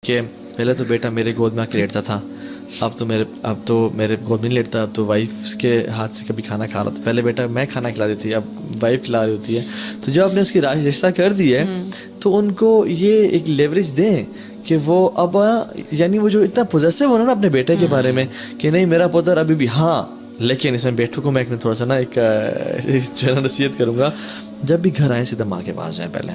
کہ پہلے تو بیٹا میرے گود میں آ کے لیٹتا تھا, اب تو میرے گود میں نہیں لیٹتا, اب تو وائف کے ہاتھ سے کبھی کھانا کھا رہا تھا. پہلے بیٹا میں کھانا کھلا دیتی, اب وائف کھلا رہی ہوتی ہے. تو جب آپ نے اس کی رشتہ کر دی ہے تو ان کو یہ ایک لیوریج دیں کہ وہ اب یعنی وہ جو اتنا پوزیسو ہونا نا اپنے بیٹے کے بارے میں کہ نہیں میرا پوتر ابھی بھی, ہاں لیکن اس میں بیٹوں کو میں ایک تھوڑا سا نا ایک جو ہے نا نصیحت کروں گا, جب بھی گھر آئیں سیدھا ماں کے پاس جائیں, پہلے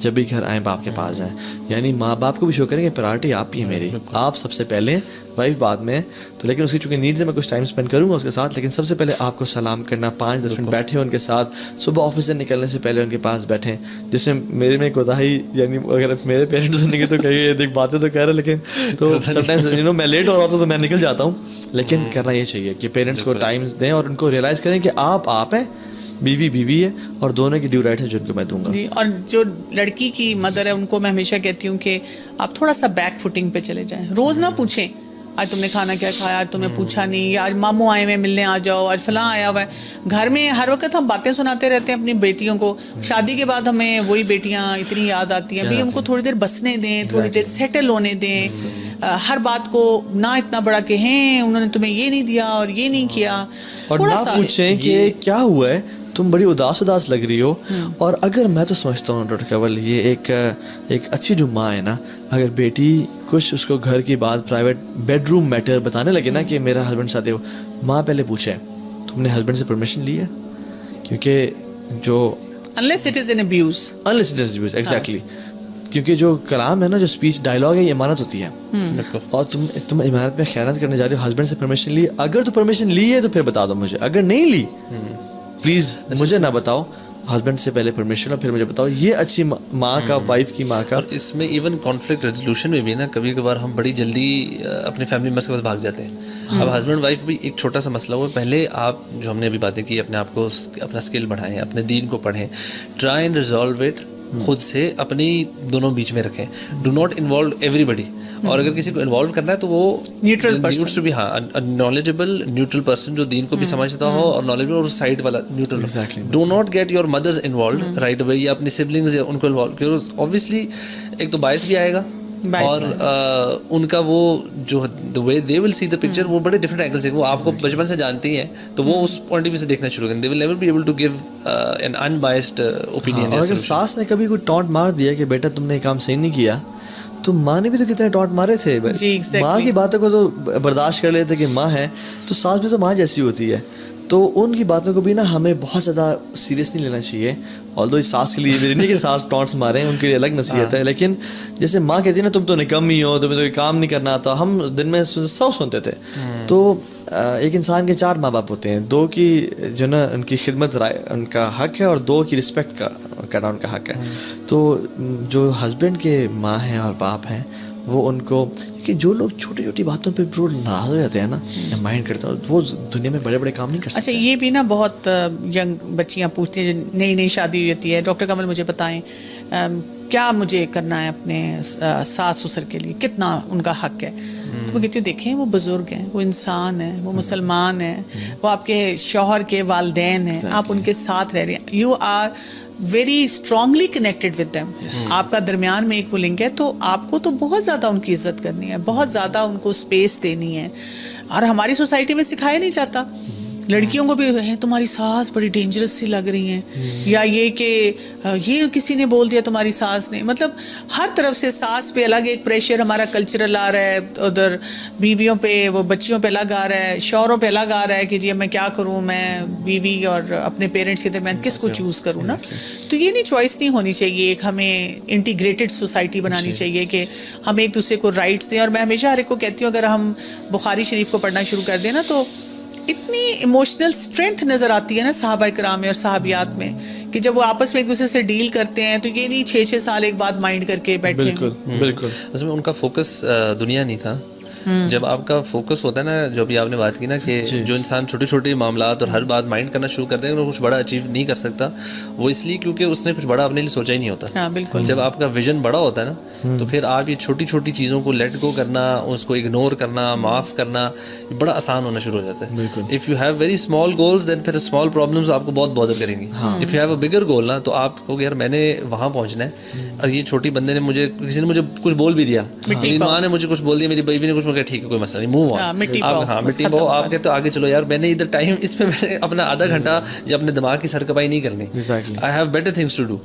جب بھی گھر آئیں باپ کے پاس جائیں. یعنی ماں باپ کو بھی شو کریں کہ پرائرٹی آپ ہی ہے میری, آپ سب سے پہلے, وائف بعد میں. تو لیکن اس کی چونکہ نیڈز ہے, میں کچھ ٹائم اسپینڈ کروں گا اس کے ساتھ, لیکن سب سے پہلے آپ کو سلام کرنا, 5-10 منٹ بیٹھیں ان کے ساتھ, صبح آفس سے نکلنے سے پہلے ان کے پاس بیٹھیں. جس میں میرے میں کوتاہی, یعنی اگر میرے پیرنٹس سنیں گے تو کہیں دیکھ باتیں تو کہہ رہے, لیکن تو سم ٹائمز میں لیٹ ہو رہا تھا تو میں نکل جاتا ہوں. لیکن کرنا یہ چاہیے کہ پیرنٹس کو ٹائم دیں اور ان کو ریئلائز کریں کہ آپ ہیں, بیوی ہے, اور دونوں کی ڈیو رائٹ ہے جن کو میں دوں گا. جی, اور جو لڑکی کی مدر ہے ان کو میں ہمیشہ کہتی ہوں کہ آپ تھوڑا سا بیک فوٹنگ پہ چلے جائیں. روز نہ پوچھیں آج تم نے کھانا کیا کھایا, آج تمہیں پوچھا نہیں, یا آج ماموں آئے ہوئے ملنے آ جاؤ, آج فلاں آیا ہوا ہے. گھر میں ہر وقت ہم باتیں سناتے رہتے ہیں اپنی بیٹیوں کو, شادی کے بعد ہمیں وہی بیٹیاں اتنی یاد آتی ہیں. بھائی ان کو تھوڑی دیر بسنے دیں, تھوڑی دیر سیٹل ہونے دیں. ہر بات کو نہ اتنا بڑا کہ ہیں انہوں نے تمہیں یہ نہیں دیا اور یہ نہیں کیا, اور نہ پوچھیں کہ کیا ہوا ہے, تم بڑی اداس لگ رہی ہو. اور اگر میں تو سمجھتا ہوں ڈاکٹر کنول, یہ ایک اچھی جو ماں ہے نا, اگر بیٹی کچھ اس کو گھر کی بات, پرائیویٹ بیڈ روم میٹر بتانے لگے نا کہ میرا ہسبینڈ ساتھ ہے, ماں پہلے پوچھے تم نے ہسبینڈ سے پرمیشن لی ہے, کیونکہ جو unless it is an abuse, exactly, کیونکہ جو کلام ہے نا, جو اسپیچ ڈائلاگ ہے, یہ امانت ہوتی ہے. اور تم امانت میں خیانت کرنے جا رہے ہو. ہسبینڈ سے پرمیشن لی, اگر تو پرمیشن لی ہے تو پھر بتا دو مجھے, اگر نہیں لی پلیز مجھے نہ بتاؤ, ہسبینڈ سے پہلے پرمیشن اور پھر مجھے بتاؤ. یہ اچھی ماں کا, وائف کی ماں کا. اور اس میں ایون کانفلکٹ ریزولوشن میں بھی نا, کبھی کبھار ہم بڑی جلدی اپنے فیملی ممبرس کے پاس بھاگ جاتے ہیں. اب ہسبینڈ وائف بھی ایک چھوٹا سا مسئلہ ہوا, پہلے آپ جو ہم نے ابھی باتیں کی, اپنے آپ کو اپنا اسکل بڑھائیں, اپنے دین کو پڑھیں, ٹرائی اینڈ ریزالو اٹ خود سے, اپنی دونوں بیچ میں رکھیں. ڈو ناٹ انوالو ایوری بڈی, اور اگر کسی کو انوالو کرنا ہے تو وہ نیوٹرل پرسن بھی, ہاں نالجبل نیوٹرل پرسن جو دین کو بھی سمجھتا ہو اور نالجبل, اور سائڈ والا neutral. Do not get your mothers involved right away, یا اپنی سبلنگز ان کو انوالو, کیونکہ اوبویسلی ایک تو باعث بھی آئے گا, اور ان کا وہ جو the way they will see the picture وہ بڑے ڈفرنٹ اینگل سے, وہ آپ کو بچپن سے جانتی ہیں تو وہ اس پوائنٹ آف ویو سے دیکھنا شروع کریں. they will never be able to give an unbiased opinion. اور اگر ساس نے کبھی کوئی ٹانٹ مار دیا کہ بیٹا تم نے یہ کام صحیح نہیں کیا, تو ماں نے بھی تو کتنے ٹانٹ مارے تھے. ماں کی باتوں کو تو برداشت کر لیتے کہ ماں ہے, تو ساس بھی تو ماں جیسی ہوتی ہے. تو ان کی باتوں کو بھی نا ہمیں بہت زیادہ سیریس نہیں لینا چاہیے. آلدو اس ساس کے لیے نہیں کہ ساس ٹانٹس ماریں, ان کے لیے الگ نصیحت ہے, لیکن جیسے ماں کہتی ہے نا تم تو نکمی ہو, تمہیں تو کام نہیں کرنا آتا, ہم دن میں سب سنتے تھے. تو ایک انسان کے 4 ماں باپ ہوتے ہیں, 2 کی جو نا ان کی خدمت ان کا حق ہے, اور 2 کی رسپیکٹ کرنا ان کا حق ہے. تو جو ہسبینڈ کے ماں ہیں اور باپ ہیں, وہ ان کو, کہ جو لوگ چھوٹی چھوٹی باتوں پہ ناراض ہو جاتے ہیں نا, یا مائنڈ کرتے ہیں, وہ دنیا میں بڑے بڑے کام نہیں کر سکتے. اچھا, یہ بھی نا بہت ینگ بچیاں پوچھتی ہیں, نئی شادی ہوتی ہے, ڈاکٹر کنول مجھے بتائیں کیا مجھے کرنا ہے اپنے ساس سسر کے لیے, کتنا ان کا حق ہے. تو میں کہتی ہوں دیکھیں وہ بزرگ ہیں, وہ انسان ہیں, وہ مسلمان ہیں, وہ آپ کے شوہر کے والدین ہیں, آپ ان کے ساتھ رہ رہے ہیں, you are very strongly connected with them. آپ کا درمیان میں ایک وہ لنک ہے, تو آپ کو تو بہت زیادہ ان کی عزت کرنی ہے, بہت زیادہ ان کو اسپیس دینی ہے. اور ہماری سوسائٹی میں سکھایا نہیں جاتا. لڑکیوں کو بھی ہے تمہاری ساس بڑی ڈینجرس سی لگ رہی ہیں, یا یہ کہ یہ کسی نے بول دیا تمہاری ساس نے. مطلب ہر طرف سے ساس پہ الگ ایک پریشر ہمارا کلچرل آ رہا ہے, ادھر بیویوں پہ, وہ بچیوں پہ الگ آ رہا ہے, شوہروں پہ الگ آ رہا ہے کہ جی میں کیا کروں, میں بیوی اور اپنے پیرنٹس کے درمیان کس کو چوز کروں نا. تو یہ نہیں, چوائس نہیں ہونی چاہیے. ایک ہمیں انٹیگریٹڈ سوسائٹی بنانی چاہیے کہ ہم ایک دوسرے کو رائٹس دیں. اور میں ہمیشہ ہر ایک کو کہتی ہوں, اگر ہم بخاری شریف کو پڑھنا شروع کر دیں نا, تو اتنی ایموشنل اسٹرینتھ نظر آتی ہے نا صحابہ کرام میں اور صحابیات میں, کہ جب وہ آپس میں ایک دوسرے سے ڈیل کرتے ہیں, تو یہ نہیں 6 سال ایک بات مائنڈ کر کے بیٹھے. بالکل. اصل میں ان کا فوکس دنیا نہیں تھا, جب آپ کا فوکس ہوتا ہے نا, جو ابھی آپ نے بات کی نا کہ جو انسان چھوٹے چھوٹے معاملات اور ہر بات مائنڈ کرنا شروع کر دیں گے, وہ کچھ بڑا اچیو نہیں کر سکتا. وہ اس لیے کیونکہ اس نے کچھ بڑا اپنے لیے سوچا ہی نہیں ہوتا. بالکل. جب آپ کا ویژن بڑا ہوتا ہے نا, تو پھر آپ یہ چھوٹی چھوٹی چیزوں کو لیٹ گو کرنا, اس کو اگنور کرنا, معاف کرنا بڑا آسان ہونا شروع ہو جاتا ہے. If you have very small goals then پھر اسمال پرابلمس آپ کو بہت بادر کریں گی. If you have a bigger goal نا, تو آپ کو یار میں نے وہاں پہنچنا ہے, اور یہ چھوٹی بندے نے مجھے, کسی نے مجھے کچھ بول بھی دیا, میری ماں نے مجھے کچھ بول دیا, میری بیوی نے کچھ بول, ٹھیک ہے کوئی مسئلہ نہیں, موو آن. ہاں مٹی پاؤ, آپ کہتے ہو آگے چلو یار, میں نے ادھر ٹائم اس پہ میں نے اپنا آدھا گھنٹہ یا اپنے دماغ کی سرکپائی نہیں کرنی. I have better things to do.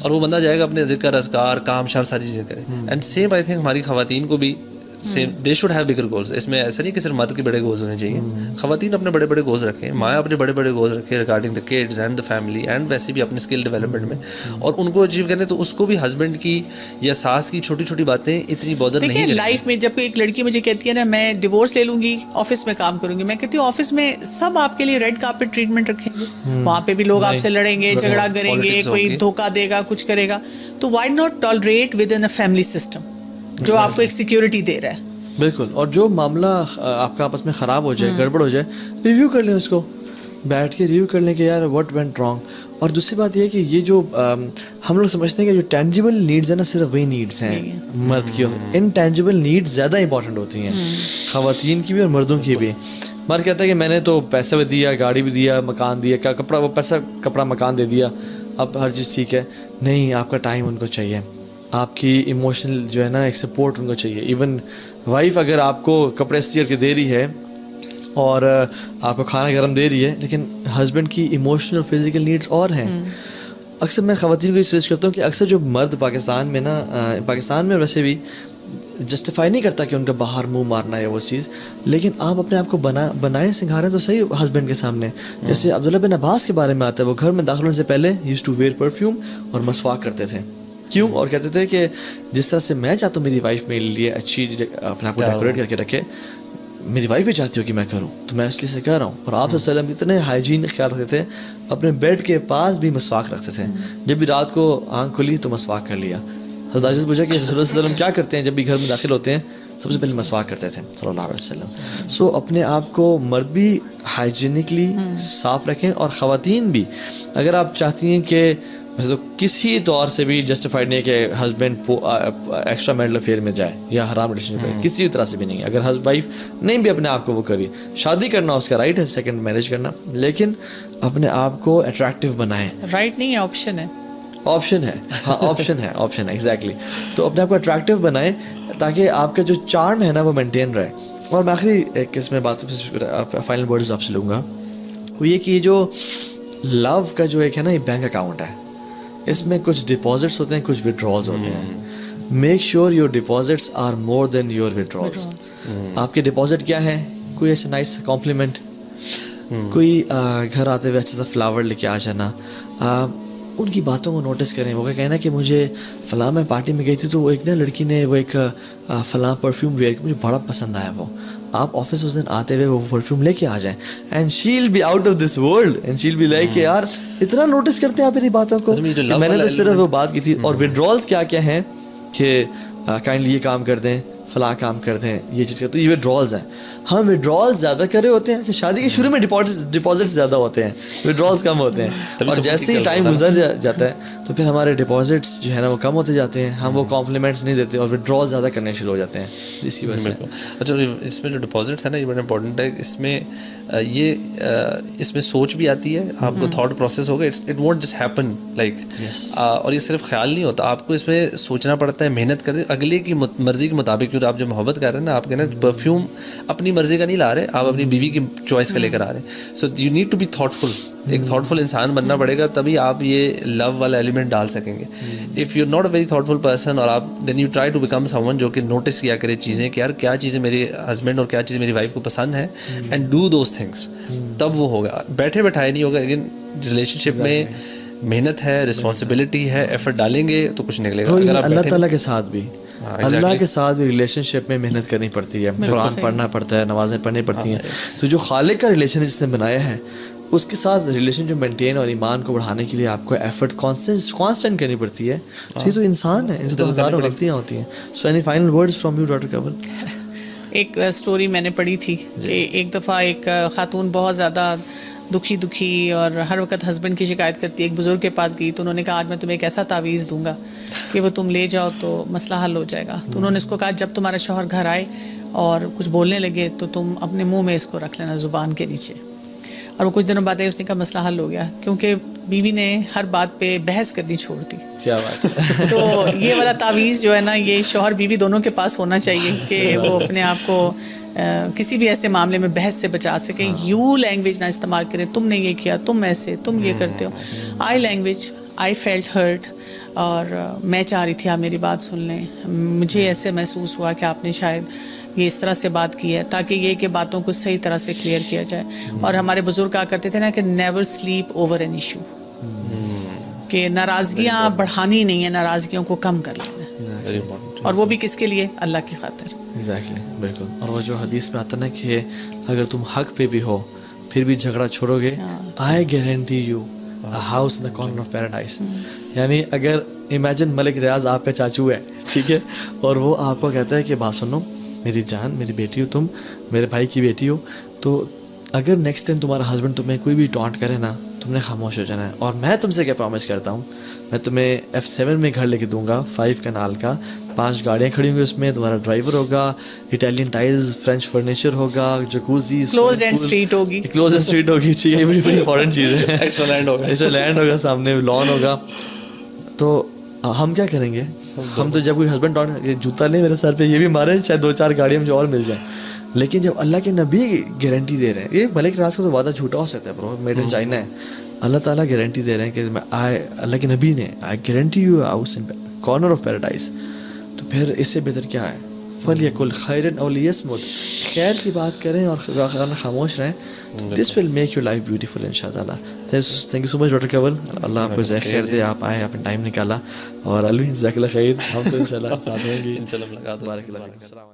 اور وہ بندہ جائے گا اپنے ذکر اذکار کام شام ساری چیزیں کرے. اینڈ سیم آئی تھنک ہماری خواتین کو بھی same, they should have bigger goals. اس میں ایسا نہیں کہ صرف مرد کے بڑے گولز ہونے چاہیے, خواتین اپنے بڑے بڑے گولز رکھیں, ماں اپنے بڑے بڑے گولز رکھیں regarding the kids and the family, and ویسے بھی اپنے اسکل ڈیولپمنٹ میں, اور ان کو اچیو کرنے. تو اس کو بھی ہسبینڈ کی یا ساس کی چھوٹی چھوٹی باتیں اتنی بودر نہیں کریں. لائف میں جب ایک لڑکی مجھے کہتی ہے نا میں ڈیورس لے لوں گی, آفس میں کام کروں گی, میں کہتی ہوں آفس میں سب آپ کے لیے ریڈ کارپیٹ ٹریٹمنٹ رکھیں گے, وہاں پہ بھی لوگ آپ سے لڑیں گے, جھگڑا کریں گے, کوئی دھوکہ دے گا, کچھ کرے گا. تو why not tolerate within a family system جو آپ کو ایک سیکورٹی دے رہا ہے. بالکل. اور جو معاملہ آپ کا آپس میں خراب ہو جائے, گڑبڑ ہو جائے, ریویو کر لیں, اس کو بیٹھ کے ریویو کر لیں کہ یار واٹ وینٹ رانگ. اور دوسری بات یہ ہے کہ یہ جو ہم لوگ سمجھتے ہیں کہ جو ٹینجیبل نیڈز ہیں نا, صرف وہی نیڈس ہیں مرد کی. انٹینجیبل نیڈز زیادہ امپورٹنٹ ہوتی ہیں, خواتین کی بھی اور مردوں کی بھی. مرد کہتا ہے کہ میں نے تو پیسہ بھی دیا, گاڑی بھی دیا, مکان دیا, کپڑا, وہ پیسہ کپڑا مکان دے دیا, اب ہر چیز ٹھیک ہے. نہیں, آپ کا ٹائم ان کو چاہیے, آپ کی ایموشنل جو ہے نا ایک سپورٹ ان کو چاہیے. ایون وائف اگر آپ کو کپڑے استری کر کے دے رہی ہے اور آپ کو کھانا گرم دے رہی ہے, لیکن ہسبینڈ کی ایموشنل اور فزیکل نیڈس اور ہیں. اکثر میں خواتین کو یہ سجیسٹ کرتا ہوں کہ اکثر جو مرد پاکستان میں نا, پاکستان میں ویسے بھی جسٹیفائی نہیں کرتا کہ ان کا باہر منہ مارنا ہے وہ چیز, لیکن آپ اپنے آپ کو بنائیں سنگھاریں تو صحیح ہسبینڈ کے سامنے. جیسے عبداللہ بن عباس کے بارے میں آتا ہے, وہ گھر میں داخل ہونے سے پہلے یوز ٹو ویئر پرفیوم اور مسواک کرتے تھے. کیوں؟ اور کہتے تھے کہ جس طرح سے میں چاہتا ہوں میری وائف میرے لیے اچھی اپنے آپ کو ڈیکوریٹ کر کے رکھے, میری وائف بھی چاہتی ہو کہ میں کروں, تو میں اس لیے سے کہہ رہا ہوں. اور آپ صلی اللہ علیہ وسلم اتنے ہائیجین خیال رکھتے تھے, اپنے بیڈ کے پاس بھی مسواک رکھتے تھے. جب بھی رات کو آنکھ کھلی تو مسواک کر لیا. حضرت عائشہ سے پوچھا کہ رسول اللہ صلی اللہ علیہ وسلم کیا کرتے ہیں جب بھی گھر میں داخل ہوتے ہیں؟ سب سے پہلے مسواک کرتے تھے صلی اللہ علیہ وسلم. سو اپنے آپ کو مرد بھی ہائیجینکلی صاف رکھیں, اور خواتین بھی. اگر آپ چاہتی ہیں کہ ویسے تو کسی طور سے بھی جسٹیفائڈ نہیں ہے کہ ہسبینڈ ایکسٹرا میرٹل افیئر میں جائے یا حرام ریلیشن شپ میں, کسی طرح سے بھی نہیں ہے. اگر وائف نہیں بھی اپنے آپ کو وہ کری, شادی کرنا اس کا رائٹ ہے, سیکنڈ میرج کرنا, لیکن اپنے آپ کو اٹریکٹیو بنائیں. رائٹ نہیں ہے, آپشن ہے. آپشن ہے, ہاں آپشن ہے, آپشن ہے ایگزیکٹلی. تو اپنے آپ کو اٹریکٹیو بنائیں تاکہ آپ کا جو چارم ہے نا وہ مینٹین رہے. اور میں آخری ایک اس میں بات فائنل ورڈز آپ سے لوں گا, وہ یہ کہ جو لو کا جو ایک ہے نا یہ بینک اکاؤنٹ ہے, اس میں کچھ ڈپازٹس ہوتے ہیں, کچھ وڈرالز ہوتے ہیں. Make sure your deposits are more than your withdrawals. آپ کے ڈپازٹ کیا ہیں؟ کوئی ایسا نائس کمپلیمنٹ, کوئی گھر آتے ہوئے اچھا سا فلاور لے کے آ جانا, ان کی باتوں کو نوٹس کریں. وہ کہنا کہ مجھے فلاں میں پارٹی میں گئی تھی تو وہ ایک نا لڑکی نے وہ ایک فلاں پرفیوم ویئر مجھے بڑا پسند آیا. وہ آپ آفس اس دن آتے ہوئے وہ پرفیوم لے کے آ جائیں, and she will be out of this world, and she will be like کہ یار اتنا نوٹس کرتے ہیں آپ میری باتوں کو, میں نے تو صرف وہ بات کی تھی. اور ودرالز کیا کیا ہیں کہ کائنڈلی یہ کام کر دیں, فلاں کام کر دیں, یہ چیز کر, تو یہ ودرالز ہیں. ہم ودرالز زیادہ کرے ہوتے ہیں, شادی کے شروع میں ڈپازٹ زیادہ ہوتے ہیں, ودرالز کم ہوتے ہیں. اور جیسے ہی ٹائم گزر جاتا ہے تو پھر ہمارے ڈپازٹس جو ہے نا وہ کم ہوتے جاتے ہیں, ہم وہ کمپلیمنٹس نہیں دیتے اور ودرال زیادہ کرنے شروع ہو جاتے ہیں اسی وجہ سے. اچھا, اس میں جو ڈپازٹس ہے نا یہ بڑا امپورٹنٹ ہے. اس میں اس میں سوچ بھی آتی ہے, آپ کو تھاٹ پروسیس ہوگا, it won't just happen like. اور یہ صرف خیال نہیں ہوتا, آپ کو اس میں سوچنا پڑتا ہے, محنت کرتے اگلے کی مرضی کے مطابق. کیونکہ آپ جو محبت کر رہے ہیں نا, آپ کے نا پرفیوم اپنی مرضی کا نہیں لا رہے, آپ اپنی بیوی کی چوائس کا لے کر آ رہے ہیں. So you need to be thoughtful, ایک تھاٹ فل انسان بننا پڑے گا, تبھی آپ یہ لو والا ایلیمنٹ ڈال سکیں گے. If you not a very thoughtful person, اور آپ then you try to become someone جو کہ نوٹس کیا کرے چیزیں کہ یار کیا چیزیں میرے ہسبینڈ اور کیا چیزیں میری وائف کو پسند ہیں, اینڈ ڈو دوز تھنگس, تب وہ ہوگا. بیٹھے بیٹھائے نہیں ہوگا. لیکن ریلیشن شپ میں محنت ہے, رسپانسبلٹی ہے, ایفرٹ ڈالیں گے تو کچھ نکلے گا. اللہ تعالیٰ کے ساتھ بھی, اللہ کے ساتھ بھی ریلیشن شپ میں محنت کرنی پڑتی ہے, قرآن پڑھنا پڑتا ہے, نمازیں پڑھنی پڑتی ہیں. تو جو خالق کا ریلیشن جس نے بنایا ہے اس کے ساتھ ریلیشن جو مینٹین اور ایمان کو بڑھانے کے لیے آپ کو ایفرٹ کانسٹنٹ کرنی پڑتی ہے. یہ تو انسان ہے, ان سے تو ہزاروں غلطیاں ہوتی ہیں. So any final words from you doctor Kamal? ایک سٹوری میں نے پڑھی تھی کہ ایک دفعہ ایک خاتون بہت زیادہ دکھی اور ہر وقت ہسبینڈ کی شکایت کرتی ہے. ایک بزرگ کے پاس گئی تو انہوں نے کہا آج میں تمہیں ایک ایسا تعویذ دوں گا کہ وہ تم لے جاؤ تو مسئلہ حل ہو جائے گا. تو انہوں نے اس کو کہا جب تمہارا شوہر گھر آئے اور کچھ بولنے لگے تو تم اپنے منہ میں اس کو رکھ لینا زبان کے نیچے. اور وہ کچھ دنوں بعد اس نے کہا مسئلہ حل ہو گیا, کیونکہ بیوی نے ہر بات پہ بحث کرنی چھوڑ دی. کیا بات ہے. تو یہ والا تعویذ جو ہے نا, یہ شوہر بیوی دونوں کے پاس ہونا چاہیے کہ وہ اپنے آپ کو کسی بھی ایسے معاملے میں بحث سے بچا سکیں. یو لینگویج نہ استعمال کریں, تم نے یہ کیا, تم ایسے, تم یہ کرتے ہو. آئی لینگویج, آئی فیلٹ ہرٹ, اور میں چاہ رہی تھی آپ میری بات سن لیں, مجھے ایسے محسوس ہوا کہ آپ نے شاید یہ اس طرح سے بات کی ہے, تاکہ یہ کہ باتوں کو صحیح طرح سے کلیئر کیا جائے. اور ہمارے بزرگ کہا کرتے تھے نا کہ never slip over an issue, کہ ناراضگیاں بڑھانی نہیں ہے, ناراضگیوں کو کم کر لینا ہے, اور وہ بھی کس کے لیے, اللہ کی خاطر. ایگزیکٹلی, بالکل. اور وہ جو حدیث میں آتا نا کہ اگر تم حق پہ بھی ہو پھر بھی جھگڑا چھوڑو گے, I guarantee you house in the corner of paradise. یعنی اگر امیجن ملک ریاض آپ کا چاچو ہے, ٹھیک ہے, اور وہ آپ کو کہتا ہے کہ بات سنو میری جان, میری بیٹی ہو تم, میرے بھائی کی بیٹی ہو, تو اگر نیکسٹ ٹائم تمہارا ہسبینڈ تمہیں کوئی بھی ٹانٹ کرے نا, تم نے خاموش ہو جانا ہے. اور میں تم سے کیا پرومس کرتا ہوں, میں تمہیں F7 میں گھر لے کے دوں گا, 5 کنال کا, 5 گاڑیاں کھڑی ہوں گی اس میں, تمہارا ڈرائیور ہوگا, اٹالین ٹائلز, فرینچ فرنیچر ہوگا, جکوزی, کلوزڈ اینڈ اسٹریٹ ہوگی, کلوزڈ اسٹریٹ ہوگی, ٹھیک ہے, یہ بڑی امپورٹنٹ چیز ہے. ایکسٹرا لینڈ ہوگا, ایکسٹرا لینڈ ہوگا, سامنے لان ہوگا. تو ہم کیا کریں گے, ہم تو جب کوئی ہسبینڈ جوتا لیں میرے سر پہ, یہ بھی مارے, شاید 2-4 گاڑیاں مجھے اور مل جائیں. لیکن جب اللہ کے نبی گارنٹی دے رہے ہیں, یہ ملک راز کا تو وعدہ جھوٹا ہو سکتا ہے برو, میڈ ان چائنا ہے, اللہ تعالیٰ گارنٹی دے رہے ہیں کہ اللہ کے نبی نے I guarantee you house in corner of paradise. تو پھر اس سے بہتر کیا ہے, فلیکل خیرن او لیصمت, خیر کی بات کریں اور خاموش رہیں. This will make your life beautiful ان شاء اللہ. Thank you so much doctor Kanwal, اللہ آپ کو جزائے خیر دے, آپ آئے, آپ نے ٹائم نکالا, اور الوی جزاک اللہ خیر. ہم تو ان شاء اللہ ساتھ ہوں گے, ان شاء اللہ ملاقات. بارک اللہ.